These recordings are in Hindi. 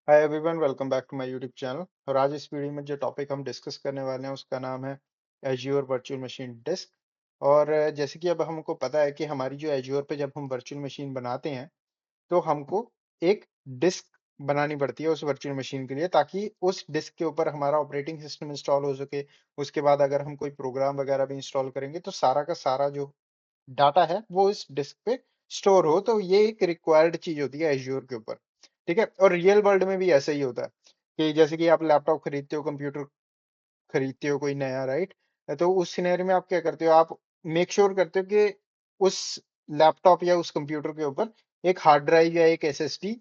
Hi everyone, welcome back to my YouTube channel. और आज इस वीडियो में जो टॉपिक हम डिस्कस करने वाले हैं उसका नाम है एज्योर वर्चुअल मशीन डिस्क। और जैसे कि अब हमको पता है कि हमारी जो एज्योर पे जब हम वर्चुअल मशीन बनाते हैं तो हमको एक डिस्क बनानी पड़ती है उस वर्चुअल मशीन के लिए, ताकि उस डिस्क के ऊपर हमारा ऑपरेटिंग सिस्टम इंस्टॉल हो सके। उसके बाद अगर हम कोई प्रोग्राम वगैरह भी इंस्टॉल करेंगे तो सारा का सारा जो डाटा है वो इस डिस्क पे स्टोर हो। तो ये एक रिक्वायर्ड चीज होती है एज्योर के ऊपर। ठीक है, और रियल वर्ल्ड में भी ऐसा ही होता है कि जैसे कि आप लैपटॉप खरीदते हो, कंप्यूटर खरीदते हो कोई नया, राइट? तो उस सिनेरियो में आप क्या करते हो, आप मेक श्योर करते हो कि उस लैपटॉप या उस कंप्यूटर के ऊपर एक हार्ड ड्राइव या एक एसएसडी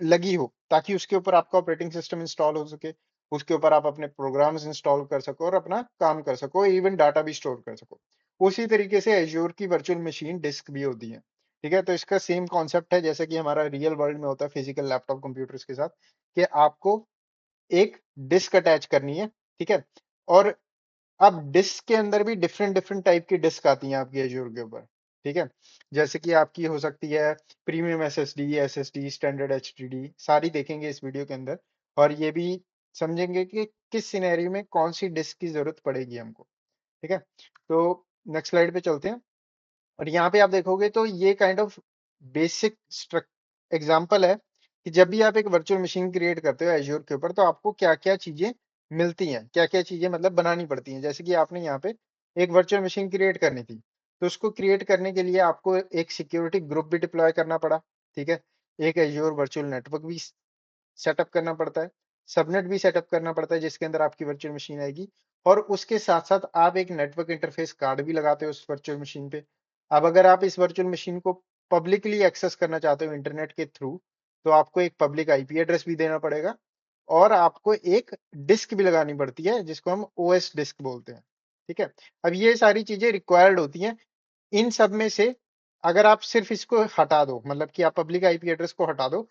लगी हो, ताकि उसके ऊपर आपका ऑपरेटिंग सिस्टम इंस्टॉल हो सके। उसके ऊपर आप अपने प्रोग्राम्स इंस्टॉल कर सको और अपना काम कर सको, इवन डाटा भी स्टोर कर सको। उसी तरीके से एज्योर की वर्चुअल मशीन डिस्क भी होती है। ठीक है, तो इसका सेम कॉन्सेप्ट है जैसा कि हमारा रियल वर्ल्ड में होता है फिजिकल लैपटॉप कंप्यूटर्स के साथ, कि आपको एक डिस्क अटैच करनी है। ठीक है, और अब डिस्क के अंदर भी डिफरेंट डिफरेंट टाइप की डिस्क आती हैं आपकी एज्योर के ऊपर। ठीक है, जैसे कि आपकी हो सकती है premium SSD, SSD, standard HDD, सारी देखेंगे इस वीडियो के अंदर। और ये भी समझेंगे कि किस सिनेरियो में कौन सी डिस्क की जरूरत पड़ेगी हमको। ठीक है, तो नेक्स्ट स्लाइड पे चलते हैं। और यहाँ पे आप देखोगे तो ये काइंड ऑफ बेसिक एग्जांपल है कि जब भी आप एक वर्चुअल मशीन क्रिएट करते हो एज्योर के ऊपर तो आपको क्या क्या चीजें मिलती हैं, क्या क्या चीजें मतलब बनानी पड़ती हैं। जैसे कि आपने यहाँ पे एक वर्चुअल मशीन क्रिएट करनी थी, तो उसको क्रिएट करने के लिए आपको एक सिक्योरिटी ग्रुप भी डिप्लॉय करना पड़ा। ठीक है, एक एज्योर वर्चुअल नेटवर्क भी सेटअप करना पड़ता है, सबनेट भी सेटअप करना पड़ता है जिसके अंदर आपकी वर्चुअल मशीन आएगी। और उसके साथ साथ आप एक नेटवर्क इंटरफेस कार्ड भी लगाते हो उस वर्चुअल मशीन पे। अब अगर आप इस वर्चुअल मशीन को पब्लिकली एक्सेस करना चाहते हो इंटरनेट के थ्रू, तो आपको एक पब्लिक आईपी एड्रेस भी देना पड़ेगा। और आपको एक डिस्क भी लगानी पड़ती है जिसको हम ओएस डिस्क बोलते हैं। ठीक है, अब ये सारी चीजें रिक्वायर्ड होती हैं। इन सब में से अगर आप सिर्फ इसको हटा दो, मतलब कि आप पब्लिक आईपी एड्रेस को हटा दो,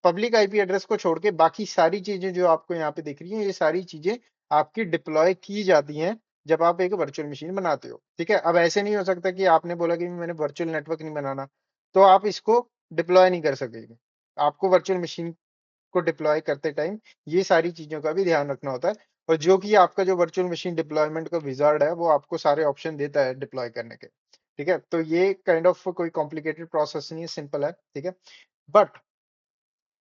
पब्लिक आईपी एड्रेस को छोड़ के बाकी सारी चीजें जो आपको यहाँ पे दिख रही हैं, ये सारी चीजें आपकी डिप्लॉय की जाती हैं जब आप एक वर्चुअल मशीन बनाते हो। ठीक है, अब ऐसे नहीं हो सकता कि आपने बोला कि मैंने वर्चुअल नेटवर्क नहीं बनाना, तो आप इसको डिप्लॉय नहीं कर सकेंगे। आपको वर्चुअल मशीन को डिप्लॉय करते टाइम ये सारी चीजों का भी ध्यान रखना होता है। और जो कि आपका जो वर्चुअल मशीन डिप्लॉयमेंट का विजार्ड है वो आपको सारे ऑप्शन देता है डिप्लॉय करने के। ठीक है, तो ये काइंड ऑफ कोई कॉम्प्लिकेटेड प्रोसेस नहीं है, सिंपल है। ठीक है, बट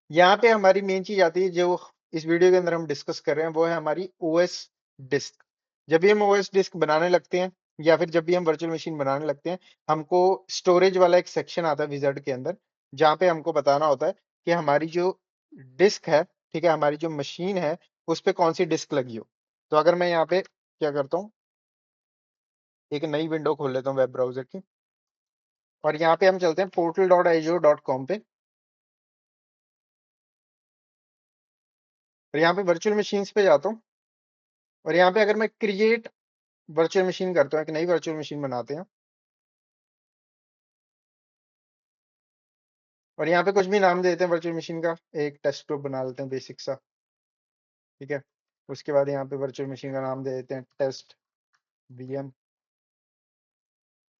यहाँ पे हमारी मेन चीज आती है जो इस वीडियो के अंदर हम डिस्कस कर रहे हैं, वो है हमारी ओएस डिस्क। जब भी हम ओएस डिस्क बनाने लगते हैं या फिर जब भी हम वर्चुअल मशीन बनाने लगते हैं, हमको स्टोरेज वाला एक सेक्शन आता है विजार्ड के अंदर, जहाँ पे हमको बताना होता है कि हमारी जो डिस्क है, ठीक है, हमारी जो मशीन है उस पे कौन सी डिस्क लगी हो। तो अगर मैं यहाँ पे क्या करता हूँ, एक नई विंडो खोल लेता हूँ वेब ब्राउजर की, और यहाँ पे हम चलते हैं portal.azure.com पे। और यहाँ पे वर्चुअल मशीन्स पे जाता हूँ। और यहाँ पे अगर मैं क्रिएट वर्चुअल मशीन करते हैं, एक नई वर्चुअल मशीन बनाते हैं। और यहाँ पे कुछ भी नाम दे देते हैं वर्चुअल मशीन का, एक डेस्कटॉप बना लेते हैं बेसिक सा। ठीक है, उसके बाद यहाँ पे वर्चुअल मशीन का नाम दे देते हैं टेस्ट वीएम,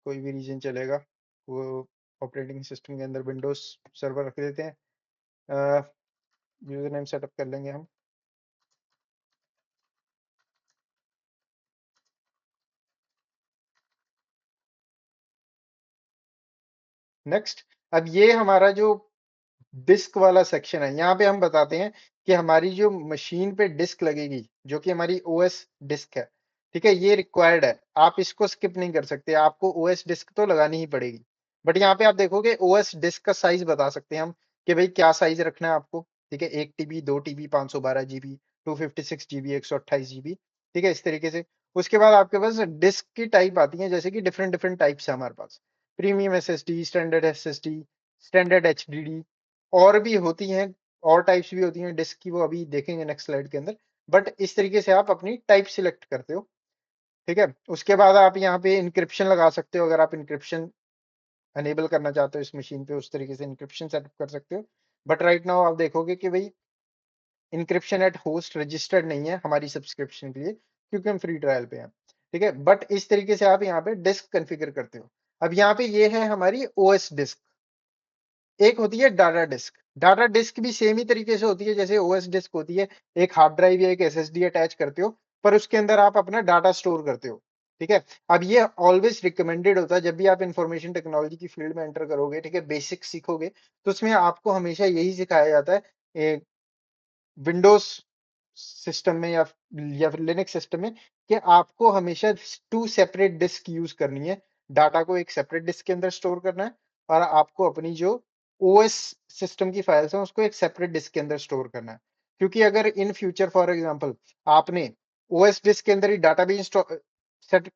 कोई भी रीजन चलेगा। वो ऑपरेटिंग सिस्टम के अंदर विंडोज सर्वर रख देते हैं। यूजर नेम सेटअप कर लेंगे हम। नेक्स्ट, अब ये हमारा जो डिस्क वाला सेक्शन है, यहाँ पे हम बताते हैं कि हमारी जो मशीन पे डिस्क लगेगी जो कि हमारी ओएस डिस्क है। ठीक है, ये रिक्वायर्ड है, आप इसको स्किप नहीं कर सकते, आपको ओएस डिस्क तो लगानी ही पड़ेगी। बट यहाँ पे आप देखोगे ओएस डिस्क का साइज बता सकते हैं हम कि भाई क्या साइज रखना है आपको। ठीक है, 1 TB, 2 TB, 512 GB, 256 GB, 128 GB. ठीक है, इस तरीके से। उसके बाद आपके पास डिस्क की टाइप आती है, जैसे कि डिफरेंट डिफरेंट टाइप्स है हमारे पास। Premium SSD, standard SSD, standard HDD, और भी होती हैं, और टाइप्स भी होती हैं डिस्क की, वो अभी देखेंगे नेक्स्ट स्लाइड के अंदर। बट इस तरीके से आप अपनी टाइप सिलेक्ट करते हो। ठीक है, उसके बाद आप यहाँ पे इंक्रिप्शन लगा सकते हो, अगर आप इंक्रिप्शन अनेबल करना चाहते हो इस मशीन पे, उस तरीके से इंक्रिप्शन सेटअप कर सकते हो। बट राइट नाउ आप देखोगे कि भाई इंक्रिप्शन एट होस्ट रजिस्टर्ड नहीं है हमारी सब्सक्रिप्शन के लिए, क्योंकि हम फ्री ट्रायल पे हैं। ठीक है, बट इस तरीके से आप यहाँ पे डिस्क कॉन्फ़िगर करते हो। अब यहाँ पे ये है हमारी ओएस डिस्क। एक होती है डाटा डिस्क। डाटा डिस्क भी सेम ही तरीके से होती है जैसे ओएस डिस्क होती है। एक हार्ड ड्राइव या एक एसएसडी अटैच करते हो, पर उसके अंदर आप अपना डाटा स्टोर करते हो। ठीक है। अब ये ऑलवेज रिकमेंडेड होता है जब भी आप इंफॉर्मेशन टेक्नोलॉजी की फील्ड में एंटर करोगे, ठीक है, बेसिक सीखोगे, तो उसमें आपको हमेशा यही सिखाया जाता है विंडोज सिस्टम में या फिर लिनक्स सिस्टम में, कि आपको हमेशा टू सेपरेट डिस्क यूज करनी है। डाटा को एक सेपरेट डिस्क के अंदर स्टोर करना है, और आपको अपनी जो ओएस सिस्टम की फाइल्स हैं उसको एक सेपरेट डिस्क के अंदर स्टोर करना है। क्योंकि अगर इन फ्यूचर फॉर एग्जांपल आपने ओएस डिस्क के अंदर ही डाटा भी सेट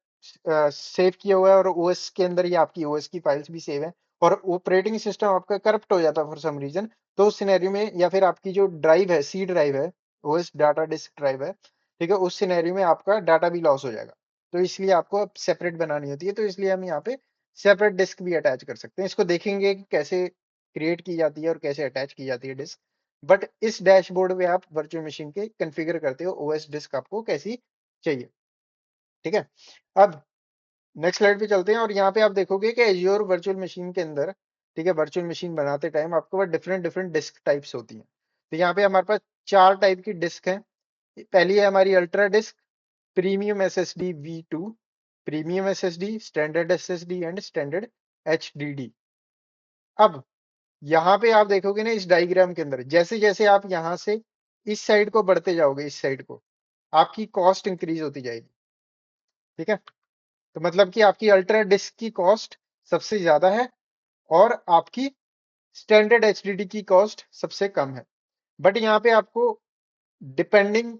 सेव किया हुआ है, और ओएस के अंदर ही आपकी ओएस की फाइल्स भी सेव है, और ऑपरेटिंग सिस्टम आपका करप्ट हो जाता है फॉर सम रीजन, तो उस सिनेरियो में, या फिर आपकी जो ड्राइव है, सी ड्राइव है, ओएस डाटा डिस्क ड्राइव है, ठीक है, उस सिनेरियो में आपका डाटा भी लॉस हो जाएगा। तो इसलिए आपको अब सेपरेट बनानी होती है, तो इसलिए हम यहाँ पे सेपरेट डिस्क भी अटैच कर सकते हैं। इसको देखेंगे कि कैसे क्रिएट की जाती है और कैसे अटैच की जाती है डिस्क। बट इस डैशबोर्ड में आप वर्चुअल मशीन के कॉन्फ़िगर करते हो ओएस डिस्क आपको कैसी चाहिए। ठीक है। अब नेक्स्ट स्लाइड पे चलते हैं, और यहाँ पे आप देखोगे कि एज्योर वर्चुअल मशीन के अंदर, ठीक है, वर्चुअल मशीन बनाते टाइम आपके पास डिफरेंट डिफरेंट डिस्क टाइप्स होती हैं। तो यहाँ पे हमारे पास 4 टाइप की डिस्क है। पहली है हमारी ultra disk, premium SSD V2, premium SSD, standard SSD and standard HDD. अब यहाँ पे आप देखोगे ना इस डायग्राम के अंदर, जैसे जैसे आप यहाँ से इस साइड को बढ़ते जाओगे, इस साइड को, आपकी कॉस्ट इंक्रीज होती जाएगी। ठीक है। तो मतलब कि आपकी अल्ट्रा डिस्क की कॉस्ट सबसे ज्यादा है, और आपकी स्टैंडर्ड एचडीडी की कॉस्ट सबसे कम है। बट यहाँ पे आपको डिपेंडिंग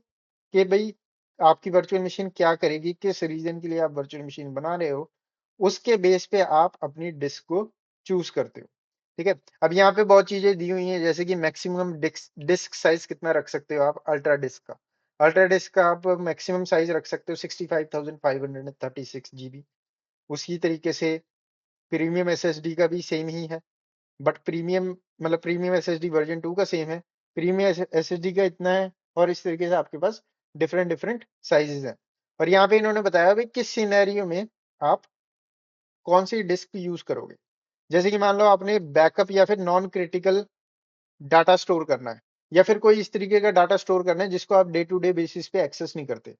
कि भाई आपकी वर्चुअल मशीन क्या करेगी, किस रीजन के लिए आप वर्चुअल मशीन बना रहे हो, उसके बेस पे आप अपनी डिस्क को चूज करते हो। ठीक है। अब यहाँ पे बहुत चीजें दी हुई हैं, जैसे कि मैक्सिमम डिस्क डिस्क साइज कितना रख सकते हो आप अल्ट्रा डिस्क का। अल्ट्रा डिस्क का आप मैक्सिमम साइज रख सकते हो 65,536 GB। उसी तरीके से प्रीमियम एसएसडी का भी सेम ही है, बट प्रीमियम मतलब प्रीमियम एसएसडी वर्जन 2 का सेम है, प्रीमियम एसएसडी का इतना है, और इस तरीके से आपके पास डिफरेंट डिफरेंट साइजेस हैं। और यहाँ पे इन्होंने बताया भाई किस सिनेरियो में आप कौन सी डिस्क यूज करोगे। जैसे कि मान लो आपने बैकअप या फिर नॉन क्रिटिकल डाटा स्टोर करना है, या फिर कोई इस तरीके का डाटा स्टोर करना है जिसको आप डे टू डे बेसिस पे एक्सेस नहीं करते,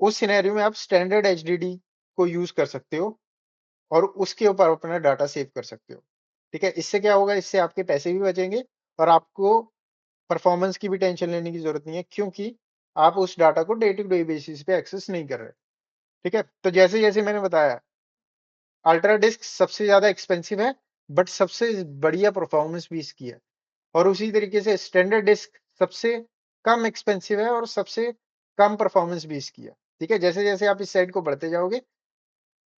उस सिनेरियो में आप स्टैंडर्ड एचडीडी को यूज कर सकते हो, और उसके ऊपर अपना डाटा सेव कर सकते हो। ठीक है। इससे क्या होगा, इससे आपके पैसे भी बचेंगे, और आपको परफॉर्मेंस की भी टेंशन लेने की जरूरत नहीं है, क्योंकि आप उस डाटा को डे टू डे बेसिस पे एक्सेस नहीं कर रहे। ठीक है। तो जैसे जैसे मैंने बताया, अल्ट्रा डिस्क सबसे ज्यादा एक्सपेंसिव है, बट सबसे बढ़िया परफॉर्मेंस भी इसकी है। और उसी तरीके से स्टैंडर्ड डिस्क सबसे कम एक्सपेंसिव है, और सबसे कम परफॉर्मेंस भी इसकी है। ठीक है। जैसे जैसे आप इस साइड को बढ़ते जाओगे,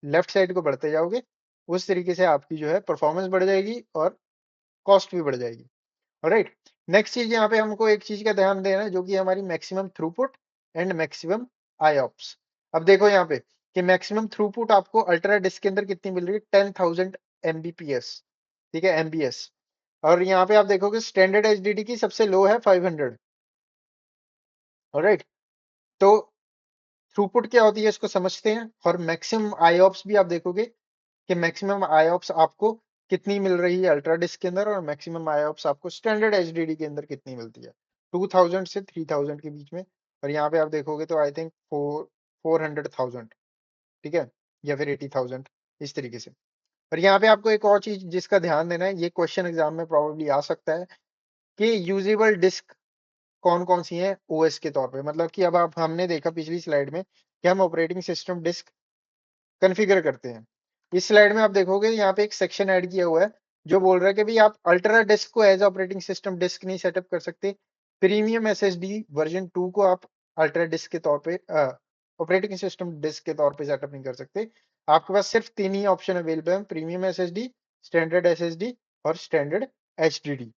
लेफ्ट साइड को बढ़ते जाओगे, उस तरीके से आपकी जो है परफॉर्मेंस बढ़ जाएगी, और कॉस्ट भी बढ़ जाएगी। राइट। नेक्स्ट चीज यहाँ पे हमको एक चीज का ध्यान देना है, जो कि हमारी मैक्सिमम थ्रूपुट एंड मैक्सिमम आईऑप्स। अब देखो यहाँ पे कि मैक्सिमम थ्रूपुट आपको अल्ट्रा डिस्क के अंदर कितनी मिल रही है, 10,000 MBps। ठीक है, MBS। और यहाँ पे आप देखोगे स्टैंडर्ड एचडीडी की सबसे लो है 500। राइट। तो थ्रूपुट क्या होती है इसको समझते हैं, और मैक्सिमम आईऑप्स भी आप देखोगे कि मैक्सिमम आईऑप्स आपको कितनी मिल रही है अल्ट्रा डिस्क के अंदर, और मैक्सिमम आईऑप्स आपको स्टैंडर्ड एचडीडी के अंदर कितनी मिलती है, 2,000 से 3,000 के बीच में। और यहाँ पे आप देखोगे तो आई थिंक 400,000। ठीक है, या फिर 80,000, इस तरीके से। और यहाँ पे आपको एक और चीज जिसका ध्यान देना है, ये क्वेश्चन एग्जाम में प्रोबेबली आ सकता है, कि यूजेबल डिस्क कौन कौन सी है ओएस के तौर पे। मतलब कि अब आप हमने देखा पिछली स्लाइड में कि हम ऑपरेटिंग सिस्टम डिस्क कॉन्फ़िगर करते हैं। इस स्लाइड में आप देखोगे यहाँ पे एक सेक्शन ऐड किया हुआ है, जो बोल रहा है कि भाई आप अल्ट्रा डिस्क को एज ऑपरेटिंग सिस्टम डिस्क नहीं सेटअप कर सकते, प्रीमियम एसएसडी वर्जन 2 को आप अल्ट्रा डिस्क के तौर पे ऑपरेटिंग सिस्टम डिस्क के तौर पे सेटअप नहीं कर सकते। आपके पास सिर्फ 3 ही ऑप्शन अवेलेबल है, प्रीमियम एसएसडी, स्टैंडर्ड एसएसडी और स्टैंडर्ड एचडीडी।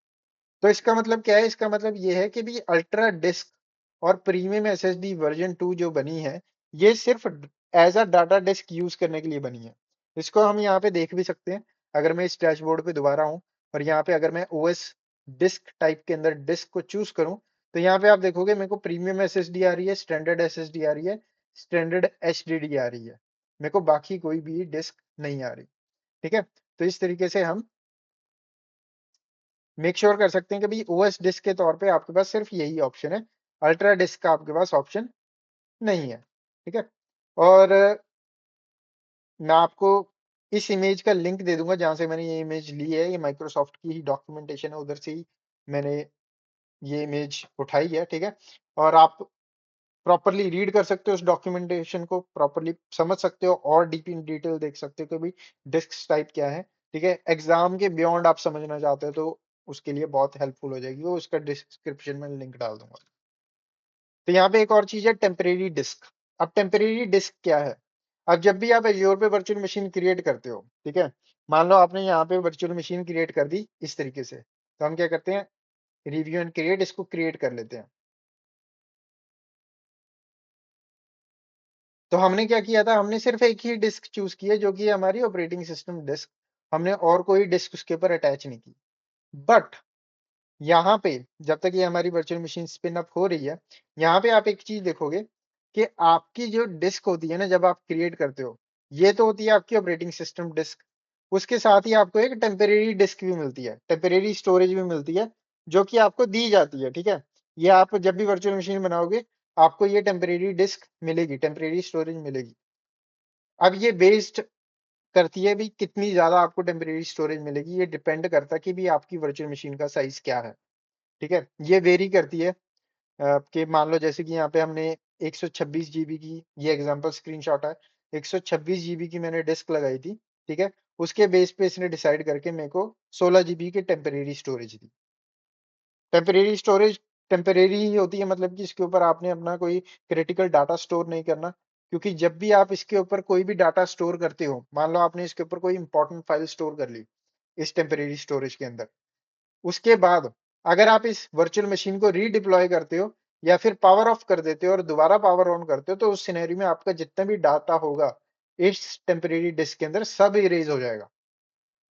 तो इसका मतलब क्या है, इसका मतलब ये है कि भी अल्ट्रा डिस्क और प्रीमियम एसएसडी वर्जन 2 जो बनी है, ये सिर्फ as a data disk use करने के लिए बनी है। इसको हम यहाँ पे देख भी सकते हैं। अगर मैं इस डैशबोर्ड पे दोबारा हूँ, और यहाँ पे अगर मैं ओएस डिस्क टाइप के अंदर डिस्क को चूज करूँ, तो यहाँ पे आप देखोगे मेरे को प्रीमियम एसएसडी आ रही है, स्टैंडर्ड एसएसडी आ रही है, स्टैंडर्ड एचडीडी आ रही है। मेरे को बाकी कोई भी डिस्क नहीं आ रही। ठीक है। तो इस तरीके से हम मेक श्योर कर सकते हैं कि भाई ओएस डिस्क के तौर पे आपके पास सिर्फ यही ऑप्शन है, अल्ट्रा डिस्क का आपके पास ऑप्शन नहीं है। ठीक है। और मैं आपको इस इमेज का लिंक दे दूंगा जहां से मैंने ये इमेज ली है, ये माइक्रोसॉफ्ट की ही डॉक्यूमेंटेशन है, उधर से ही मैंने ये इमेज उठाई है। ठीक है। और आप प्रॉपरली रीड कर सकते हो उस डॉक्यूमेंटेशन को, प्रॉपरली समझ सकते हो और डीप इन डिटेल देख सकते हो कि भाई डिस्क टाइप क्या है। ठीक है। एग्जाम के बियॉन्ड आप समझना चाहते हो तो उसके लिए बहुत हेल्पफुल हो जाएगी वो, उसका डिस्क्रिप्शन में लिंक डाल दूंगा। तो यहाँ पे एक और चीज है टेम्परेरी डिस्क। अब टेम्परेरी डिस्क क्या है? अब जब भी आप एज्योर पे वर्चुअल मशीन क्रिएट करते हो, ठीक है, मान लो आपने यहाँ पे वर्चुअल मशीन क्रिएट कर दी इस तरीके से, तो हम क्या करते हैं, रिव्यू एंड क्रिएट, इसको क्रिएट कर लेते हैं। तो हमने क्या किया था, हमने सिर्फ एक ही डिस्क चूज की है जो कि है हमारी ऑपरेटिंग सिस्टम डिस्क। हमने और कोई डिस्क उसके ऊपर अटैच नहीं की। बट यहाँ पे जब तक ये हमारी वर्चुअल मशीन स्पिन अप हो रही है, यहाँ पे आप एक चीज देखोगे कि आपकी जो डिस्क होती है ना, जब आप क्रिएट करते हो, ये तो होती है आपकी ऑपरेटिंग सिस्टम डिस्क। उसके साथ ही आपको एक टेम्परेरी डिस्क भी मिलती है, टेम्परेरी स्टोरेज भी मिलती है, जो कि आपको दी जाती है। ठीक है। ये आप जब भी वर्चुअल मशीन बनाओगे, आपको ये टेम्परेरी डिस्क मिलेगी, टेम्परेरी स्टोरेज मिलेगी। अब ये बेस्ड करती है भी कितनी ज्यादा आपको टेम्परेरी स्टोरेज मिलेगी, ये डिपेंड करता है कि भी आपकी वर्चुअल मशीन का साइज क्या है। ठीक है। ये वेरी करती है कि मान लो जैसे कि यहाँ पे हमने 126 जीबी की, ये एग्जांपल स्क्रीनशॉट है, 126 जीबी की मैंने डिस्क लगाई थी। ठीक है। उसके बेस पे इसने डिसाइड करके मेरे को 16 जीबी की टेम्परेरी स्टोरेज दी। टेम्परेरी स्टोरेज टेम्परेरी ही होती है, मतलब कि इसके ऊपर आपने अपना कोई क्रिटिकल डाटा स्टोर नहीं करना, क्योंकि जब भी आप इसके ऊपर कोई भी डाटा स्टोर करते हो, मान लो आपने इसके ऊपर कोई इंपॉर्टेंट फाइल स्टोर कर ली इस टेम्परेरी स्टोरेज के अंदर, उसके बाद अगर आप इस वर्चुअल मशीन को रीडिप्लॉय करते हो या फिर पावर ऑफ कर देते हो और दोबारा पावर ऑन करते हो, तो उस सिनेरियो में आपका जितना भी डाटा होगा इस टेम्परेरी डिस्क के अंदर सब इरेज हो जाएगा।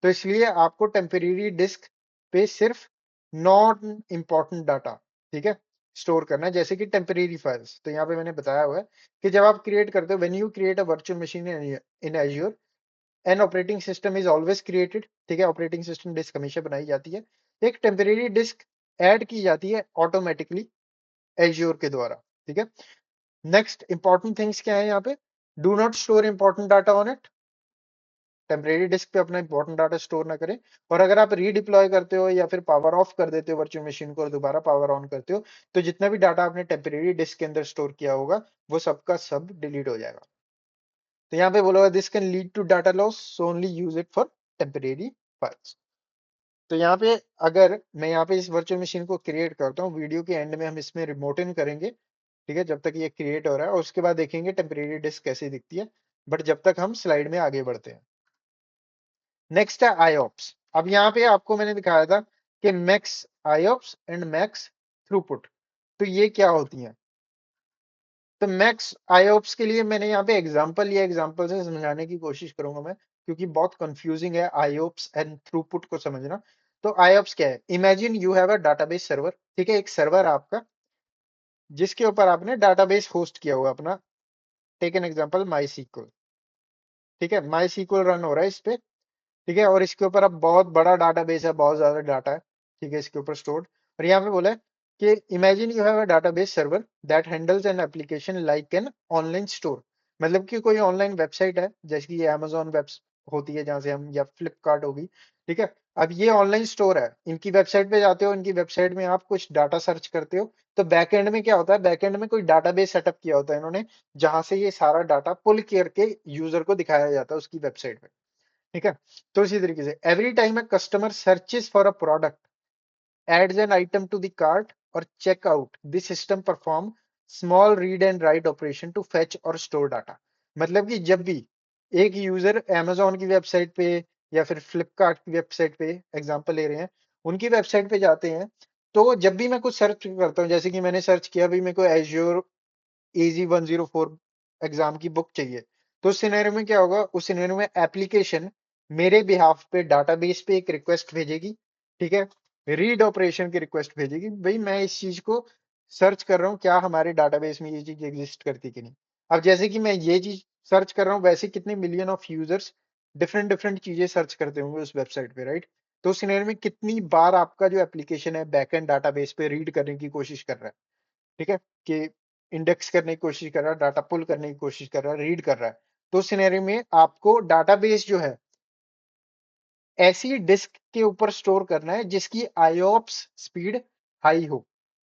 तो इसलिए आपको टेम्परेरी डिस्क पे सिर्फ नॉन इम्पॉर्टेंट डाटा, ठीक है, स्टोर करना है, जैसे कि टेम्परेरी फाइल्स। तो यहाँ पे मैंने बताया हुआ है कि जब आप क्रिएट करते हो, when you create a virtual machine in azure, an operating system is always created. ठीक है। ऑपरेटिंग सिस्टम डिस्क हमेशा बनाई जाती है, एक टेम्परेरी डिस्क ऐड की जाती है ऑटोमेटिकली एज्योर के द्वारा। ठीक है। नेक्स्ट इंपॉर्टेंट थिंग्स क्या है यहाँ पे, do not store important data on it. Temporary disk पे अपना इंपॉर्टेंट डाटा स्टोर ना करें। और अगर आप रीडिप्लॉय करते हो या फिर पावर ऑफ कर देते हो वर्चुअल मशीन को और दोबारा पावर ऑन करते हो, तो जितना भी डाटा आपने टेम्परेरी डिस्क के अंदर स्टोर किया होगा वो सबका सब डिलीट हो जाएगा। तो यहाँ पे बोला हुआ this can lead to data loss, so only use it for temporary files. तो यहाँ पे अगर मैं यहाँ पे इस वर्चुअल मशीन को क्रिएट करता हूँ, वीडियो के एंड में हम इसमें रिमोट इन करेंगे। ठीक है। जब तक ये क्रिएट हो रहा है और उसके बाद देखेंगे टेम्परेरी डिस्क कैसी दिखती है। बट जब तक हम स्लाइड में आगे बढ़ते हैं, नेक्स्ट है आईओप्स। अब यहाँ पे आपको मैंने दिखाया था कि मैक्स आईओप्स एंड मैक्स थ्रूपुट, तो ये क्या होती हैं। तो मैक्स आईओप्स के लिए मैंने यहाँ पे एग्जांपल लिया, एग्जांपल से समझाने की कोशिश करूंगा मैं, क्योंकि बहुत कंफ्यूजिंग है आईओप्स एंड थ्रूपुट को समझना। तो आईओप्स क्या है, imagine you have a database server. ठीक है। एक सर्वर आपका जिसके ऊपर आपने डाटाबेस होस्ट किया हुआ अपना, take an example MySQL. ठीक है। माई सीक्वल रन हो रहा है इस पे। ठीक है। और इसके ऊपर अब बहुत बड़ा डाटाबेस है, बहुत ज्यादा डाटा है। ठीक है। इसके ऊपर स्टोर्ड, और यहाँ पे बोला है कि imagine you have a database server that handles an application like an online store. मतलब कि कोई ऑनलाइन वेबसाइट है, जैसे कि ये अमेजोन वेब होती है जहां से हम, या फ्लिपकार्ट होगी। ठीक है। अब ये ऑनलाइन स्टोर है, इनकी वेबसाइट पे जाते हो, इनकी वेबसाइट में आप कुछ डाटा सर्च करते हो, तो बैकएंड में क्या होता है, बैकएंड में कोई डाटाबेस सेटअप किया होता है इन्होंने, जहां से ये सारा डाटा पुल करके यूजर को दिखाया जाता है उसकी वेबसाइट पे। ठीक है। तो इसी तरीके से every time a customer searches for a product, adds an item to the cart or checkout, the system perform small read and write operation to fetch or store data। मतलब कि जब भी एक यूजर Amazon की वेबसाइट पे या फिर फ्लिपकार्ट की वेबसाइट पे, एग्जांपल ले रहे हैं, उनकी वेबसाइट पे जाते हैं, तो जब भी मैं कुछ सर्च करता हूँ, जैसे कि मैंने सर्च किया भी मेरे को एज्योर AZ104 एग्जाम की बुक चाहिए, तो उस सिनेरियो में क्या होगा, उस सिनेरियो में एप्लीकेशन मेरे बिहाफ पे डाटाबेस पे एक रिक्वेस्ट भेजेगी। ठीक है। रीड ऑपरेशन की रिक्वेस्ट भेजेगी, भाई मैं इस चीज को सर्च कर रहा हूँ, क्या हमारे डाटाबेस में ये चीज एग्जिस्ट करती कि नहीं। अब जैसे कि मैं ये चीज सर्च कर रहा हूँ, वैसे कितने million of users different different चीजें सर्च करते होंगे उस वेबसाइट पे, राइट। तो उस सिनेरियो में कितनी बार आपका जो एप्लीकेशन है बैकएंड डाटाबेस पे रीड करने की कोशिश कर रहा है, ठीक है, कि इंडेक्स करने की कोशिश कर रहा है, डाटा पुल करने की कोशिश कर रहा है, रीड कर रहा है। तो उस सिनेरियो में आपको डाटाबेस जो है ऐसी डिस्क के ऊपर स्टोर करना है जिसकी आईओप्स स्पीड हाई हो,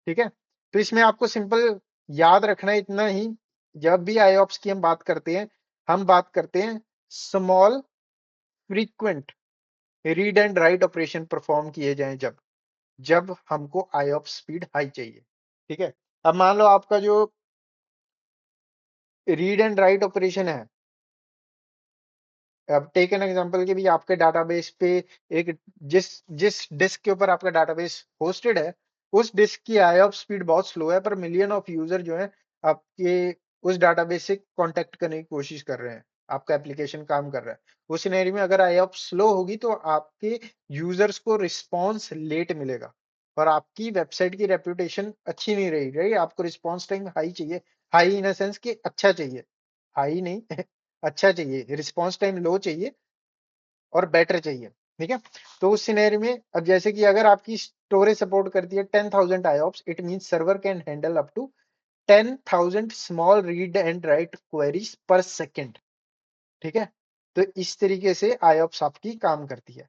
ठीक है। तो इसमें आपको सिंपल याद रखना है इतना ही, जब भी आईओप्स की हम बात करते हैं small frequent read and write operation perform किए जाएं जब जब हमको आईओप्स स्पीड हाई चाहिए, ठीक है। अब मान लो आपका जो रीड एंड राइट ऑपरेशन है, अब टेक एन एग्जांपल कि भी आपके डाटाबेस पे एक जिस जिस डिस्क के ऊपर आपका डाटाबेस होस्टेड है, उस डिस्क की आईओप स्पीड बहुत स्लो है, पर मिलियन ऑफ यूजर जो है आपके उस डाटाबेस से कांटेक्ट करने की कोशिश कर रहे हैं, आपका एप्लीकेशन काम कर रहा है। उस सिनेरियो में अगर आईओप स्लो होगी तो आपके यूजर्स को रिस्पॉन्स लेट मिलेगा और आपकी वेबसाइट की रेपुटेशन अच्छी नहीं रहेगी, राइट। आपको रिस्पॉन्स टाइम हाई चाहिए, हाई इन सेंस कि अच्छा चाहिए, हाई नहीं अच्छा चाहिए, रिस्पॉन्स टाइम लो चाहिए और बेटर चाहिए, ठीक है। तो उस सिनेरियो में अब जैसे कि अगर आपकी स्टोरेज सपोर्ट करती है 10,000 IOPS, it mean server can handle up to 10,000 small read and write queries per second, ठीक है। तो इस तरीके से IOPS आपकी काम करती है।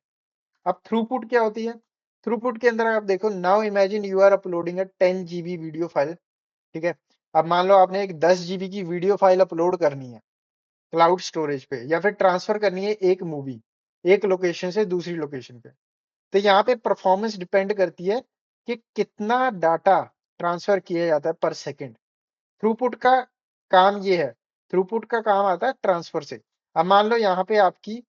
अब थ्रूपुट क्या होती है? थ्रूपुट के अंदर आप देखो, now imagine you are uploading a 10 GB video file, ठीक है। अब मान लो आपने एक 10 GB की वीडियो फाइल अपलोड करनी है क्लाउड स्टोरेज पे, या फिर ट्रांसफर करनी है एक मूवी एक लोकेशन से दूसरी लोकेशन पे। तो यहाँ पे परफॉर्मेंस डिपेंड करती है कि कितना डाटा ट्रांसफर किया जाता है पर सेकंड। थ्रूपुट का काम ये है, थ्रूपुट का काम आता है ट्रांसफर से। अब मान लो यहाँ पे आपकी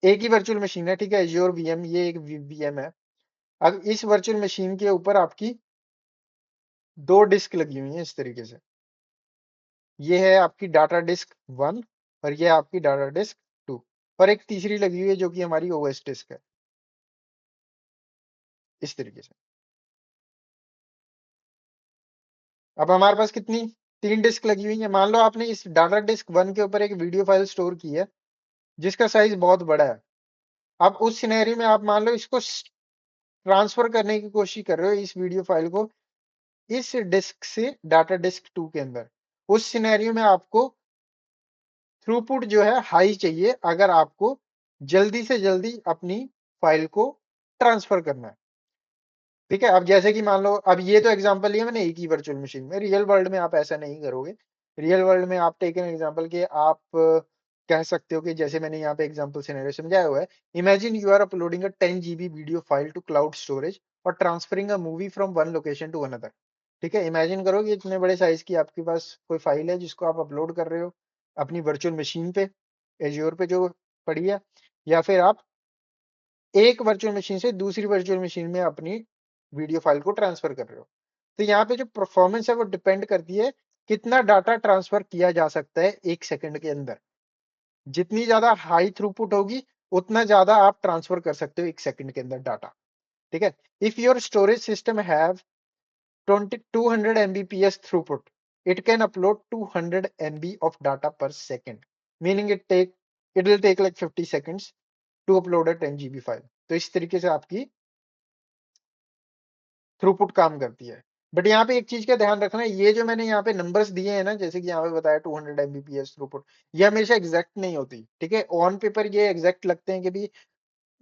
एक ही वर्चुअल मशीन है, ठीक है, एज्योर वीएम, ये एक वीएम है। अब इस वर्चुअल मशीन के ऊपर आपकी दो डिस्क लगी हुई है इस तरीके से, ये है आपकी डाटा डिस्क 1 और ये आपकी डाटा डिस्क 2, और एक तीसरी लगी हुई है जो कि हमारी ओएस डिस्क है, इस तरीके से। अब हमारे पास कितनी, 3 डिस्क लगी हुई है। मान लो आपने इस डाटा डिस्क 1 के ऊपर एक वीडियो फाइल स्टोर की है जिसका साइज बहुत बड़ा है। अब उस सिनेरियो में आप मान लो इसको ट्रांसफर करने की कोशिश कर रहे हो इस वीडियो फाइल को इस डिस्क से डाटा डिस्क 2 के अंदर। उस सिनेरियो में आपको थ्रूपुट जो है हाई चाहिए अगर आपको जल्दी से जल्दी अपनी फाइल को ट्रांसफर करना है, ठीक है। अब जैसे कि मान लो, अब ये तो एग्जांपल लिया मैंने एक ही वर्चुअल मशीन में, रियल वर्ल्ड में आप ऐसा नहीं करोगे। रियल वर्ल्ड में आप टेक एन एग्जांपल के आप कह सकते हो कि जैसे मैंने यहाँ पे एग्जांपल सिनेरियो समझाया हुआ है, imagine you are uploading a 10 GB video file to cloud storage और transferring a movie from one location to another, ठीक है। इमेजिन करो कि इतने बड़े साइज की आपके पास कोई फाइल है जिसको आप अपलोड कर रहे हो अपनी वर्चुअल मशीन पे, एज्योर पे जो पड़ी है, या फिर आप एक वर्चुअल मशीन से दूसरी वर्चुअल मशीन में अपनी वीडियो फाइल को ट्रांसफर कर रहे हो। तो यहाँ पे जो परफॉर्मेंस है वो डिपेंड करती है कितना डाटा ट्रांसफर किया जा सकता है एक सेकंड के अंदर। जितनी ज्यादा हाई थ्रूपुट होगी उतना ज्यादा आप ट्रांसफर कर सकते हो एक सेकंड के अंदर डाटा, ठीक है। If your storage system have 200 Mbps throughput, it can upload 200 MB of data per second, meaning it will take like 50 seconds to upload a 10 GB file. तो इस तरीके से आपकी थ्रूपुट काम करती है। बट यहाँ पे एक चीज का ध्यान रखना है, ये जो मैंने यहाँ पे नंबर्स दिए हैं ना, जैसे कि यहाँ पे बताया 200 Mbps थ्रूपुट, ये हमेशा एग्जैक्ट नहीं होती, ठीक है। ऑन पेपर ये एग्जैक्ट लगते हैं कि भी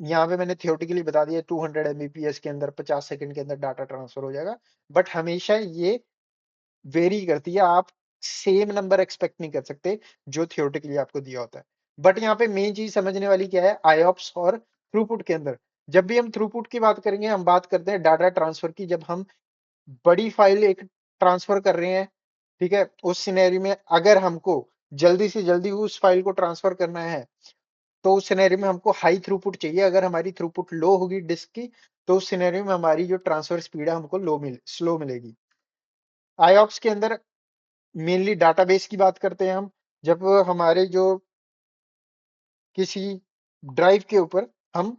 यहाँ पे मैंने थियोरेटिकली बता दिया 200 Mbps के अंदर 50 सेकंड के अंदर डाटा ट्रांसफर हो जाएगा, बट हमेशा ये वेरी करती है। आप सेम नंबर एक्सपेक्ट नहीं कर सकते जो थियोरेटिकली आपको दिया होता है। बट यहाँ पे मेन चीज समझने वाली क्या है, आईऑप्स और थ्रूपुट के अंदर जब भी हम थ्रूपुट की बात करेंगे हम बात करते हैं डाटा ट्रांसफर की। जब हम बड़ी फाइल एक ट्रांसफर कर रहे हैं, ठीक है, उस सिनेरियो में अगर हमको जल्दी से जल्दी उस फाइल को ट्रांसफर करना है तो उस सिनेरियो में हमको हाई थ्रूपुट चाहिए। अगर हमारी थ्रूपुट लो होगी डिस्क की तो उस सिनेरियो में हमारी जो ट्रांसफर स्पीड है हमको स्लो मिलेगी। आईऑप्स के अंदर मेनली डाटाबेस की बात करते हैं हम, जब हमारे जो किसी ड्राइव के ऊपर हम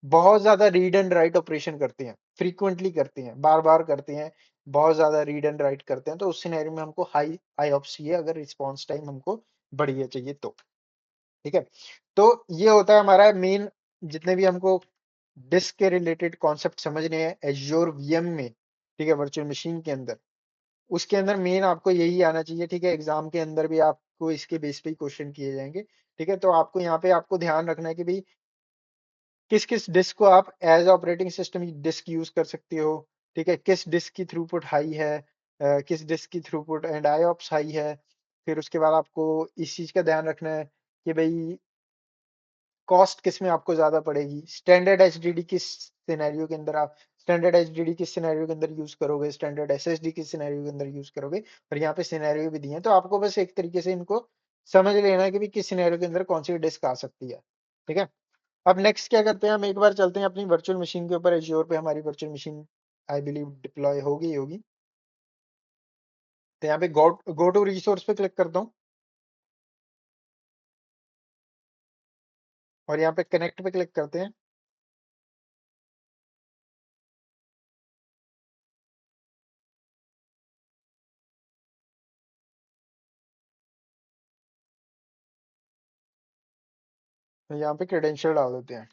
बहुत ज्यादा रीड एंड राइट ऑपरेशन करते हैं, फ्रीक्वेंटली करते हैं, बार बार करते हैं, बहुत ज्यादा रीड एंड राइट करते हैं, तो उस सिनेरियो में हमको हाई आईऑप्स चाहिए अगर रिस्पॉन्स टाइम हमको बढ़िया चाहिए तो, ठीक है। तो ये होता है हमारा मेन जितने भी हमको डिस्क के रिलेटेड कॉन्सेप्ट समझने हैं एज्योर वीएम में, ठीक है, वर्चुअल मशीन के अंदर, उसके अंदर मेन आपको यही आना चाहिए, ठीक है। एग्जाम के अंदर भी आपको इसके बेस पे ही क्वेश्चन किए जाएंगे, ठीक है। तो आपको यहाँ पे आपको ध्यान रखना है कि भाई किस किस डिस्क को आप as operating system disk use कर सकते हो, ठीक है। किस डिस्क की थ्रूपुट हाई है, किस डिस्क की थ्रूपुट एंड आईऑप्स हाई है। फिर उसके बाद आपको इस चीज का ध्यान रखना है कि भाई कॉस्ट किस में आपको ज्यादा पड़ेगी, स्टैंडर्ड एचडीडी किस सिनेरियो के अंदर आप स्टैंडर्ड एचडीडी किस सिनेरियो के अंदर यूज करोगे, स्टैंडर्ड एसएसडी किस सिनेरियो के अंदर यूज करोगे। और यहाँ पे सिनेरियो भी दिए हैं, तो आपको बस एक तरीके से इनको समझ लेना है कि भी किस सिनेरियो के अंदर कौन सी डिस्क आ सकती है, ठीक है। अब नेक्स्ट क्या करते हैं, हम एक बार चलते हैं अपनी वर्चुअल मशीन के ऊपर। एज्योर पे हमारी virtual machine I believe deploy होगी। तो यहाँ पे गो टू रिसोर्स पे क्लिक करता हूँ और यहाँ पे कनेक्ट पे क्लिक करते हैं। तो यहाँ पे क्रेडेंशियल डाल देते हैं।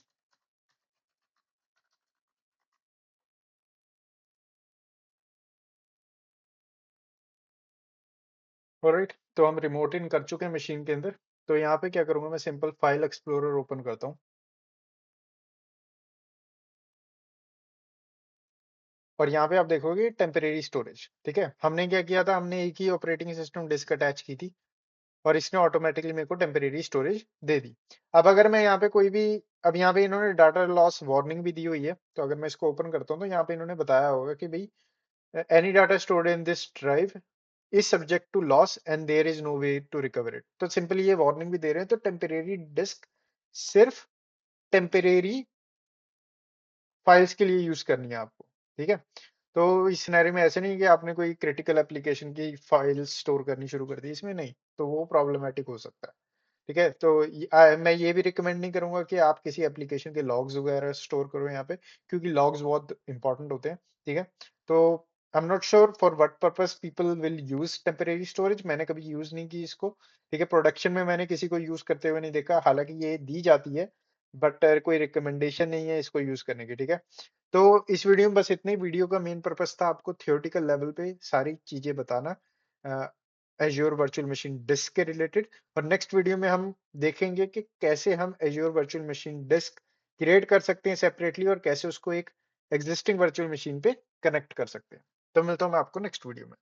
ऑलराइट, तो हम रिमोट इन कर चुके हैं मशीन के अंदर। तो यहाँ पे क्या करूंगा, मैं सिंपल फाइल एक्सप्लोरर ओपन करता हूँ और यहाँ पे आप देखोगे टेम्परेरी स्टोरेज, ठीक है। हमने क्या किया था, हमने एक ही ऑपरेटिंग सिस्टम डिस्क अटैच की थी और इसने ऑटोमेटिकली मेरे को टेम्परेरी स्टोरेज दे दी। अब अगर मैं यहाँ पे कोई भी, अब यहाँ पे इन्होंने डाटा लॉस वार्निंग भी दी हुई है, तो अगर मैं इसको ओपन करता हूँ तो यहाँ पे इन्होंने बताया होगा कि भाई any data stored in this drive is subject to loss and there is no way to recover it। तो सिंपली ये वार्निंग भी दे रहे हैं। तो टेम्परेरी डिस्क सिर्फ टेम्परेरी फाइल्स के लिए यूज करनी है आपको, ठीक है। तो इस सिनेरियो में ऐसे नहीं कि आपने कोई क्रिटिकल एप्लीकेशन की फाइल्स स्टोर करनी शुरू कर दी, इसमें नहीं, तो वो प्रॉब्लमेटिक हो सकता है, ठीक है। तो मैं ये भी रिकमेंड नहीं करूंगा कि आप किसी एप्लीकेशन के लॉग्स वगैरह स्टोर करो यहाँ पे, क्योंकि लॉग्स बहुत इंपॉर्टेंट होते हैं, ठीक है। तो I am not sure for what purpose people will use temporary storage, मैंने कभी यूज नहीं की इसको, ठीक है। प्रोडक्शन में मैंने किसी को यूज करते हुए नहीं देखा, हालांकि ये दी जाती है, बट कोई रिकमेंडेशन नहीं है इसको यूज करने की, ठीक है। तो इस वीडियो में बस इतने ही। वीडियो का मेन पर्पस था आपको थियोरेटिकल लेवल पे सारी चीजें बताना एज्योर वर्चुअल मशीन डिस्क के रिलेटेड। और नेक्स्ट वीडियो में हम देखेंगे कि कैसे हम Azure virtual machine disk create कर सकते हैं सेपरेटली और कैसे उसको एक एग्जिस्टिंग वर्चुअल मशीन पे कनेक्ट कर सकते हैं। तो मिलता हूँ मैं आपको नेक्स्ट वीडियो में।